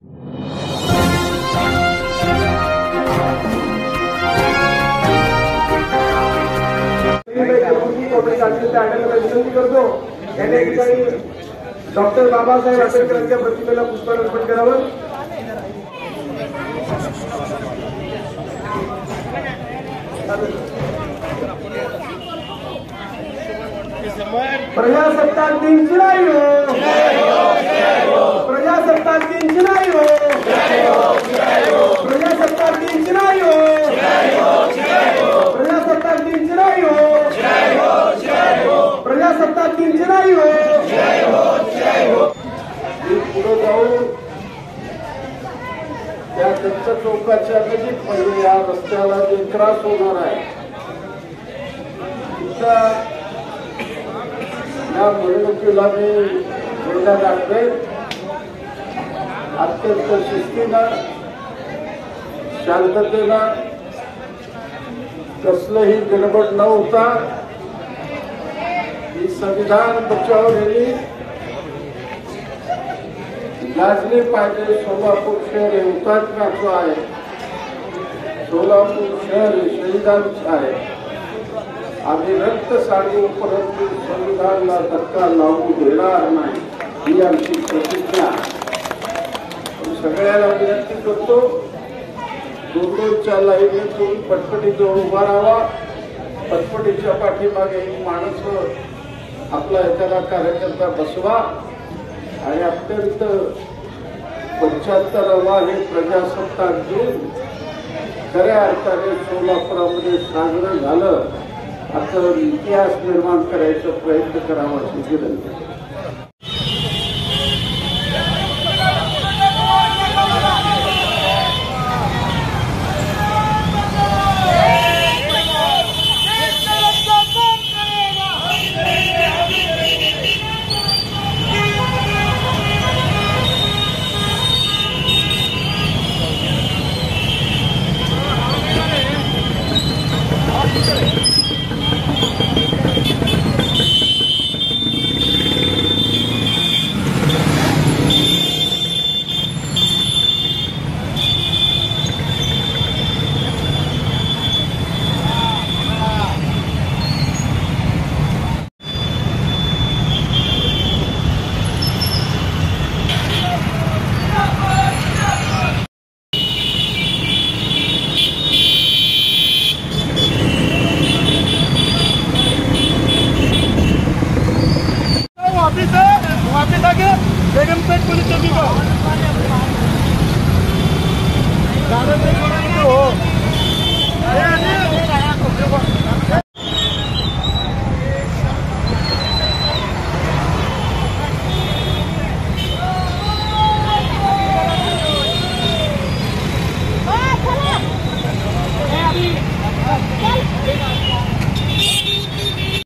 विनंती करतो या ठिकाणी डॉक्टर बाबासाहेब आंबेडकरांच्या प्रतिमेला पुष्पार्पण करावं। प्रजासत्ताक दिन जिंदाबाद हो, प्रजासत्ताक दिन जिंदाबाद हो, प्रजासत्ताक दिन जिंदाबाद हो, प्रजासत्ताक दिन जिंदाबाद हो, प्रजासत्ताक दिन जिंदाबाद हो। पुढे जाऊन त्या दत्त चौकाच्या नजीक म्हणजे या रस्त्याला जे क्रॉस होणार आहे या मिरवणुकीला मी झेंडा दाखवेल। अत्यंत शिस्तीनं शांततेनं कसलंही गडबड न होता ही संविधान बचाव रॅली गाजली पाहिजे। सोलापूर शहर हे हुतात्म्याचं आहे, सोलापूर शहर हे शहीदांचं आहे। आम्ही रक्त सांडू परंतु संविधानाला धक्का लावू देणार नाही ही आमची प्रतिज्ञा। सगळ्याला विनंती करतो दोनच्या लाईनीतून पटपटीजवळ उभा राहावा। पटपटीच्या पाठीमागे एक माणूस आपला एखादा कार्यकर्ता बसवा आणि अत्यंत 75वा हे प्रजासत्ताक दिन खऱ्या अर्थाने सोलापुरामध्ये साजरं झालं असं इतिहास निर्माण करायचा प्रयत्न करावा अशी विनंती।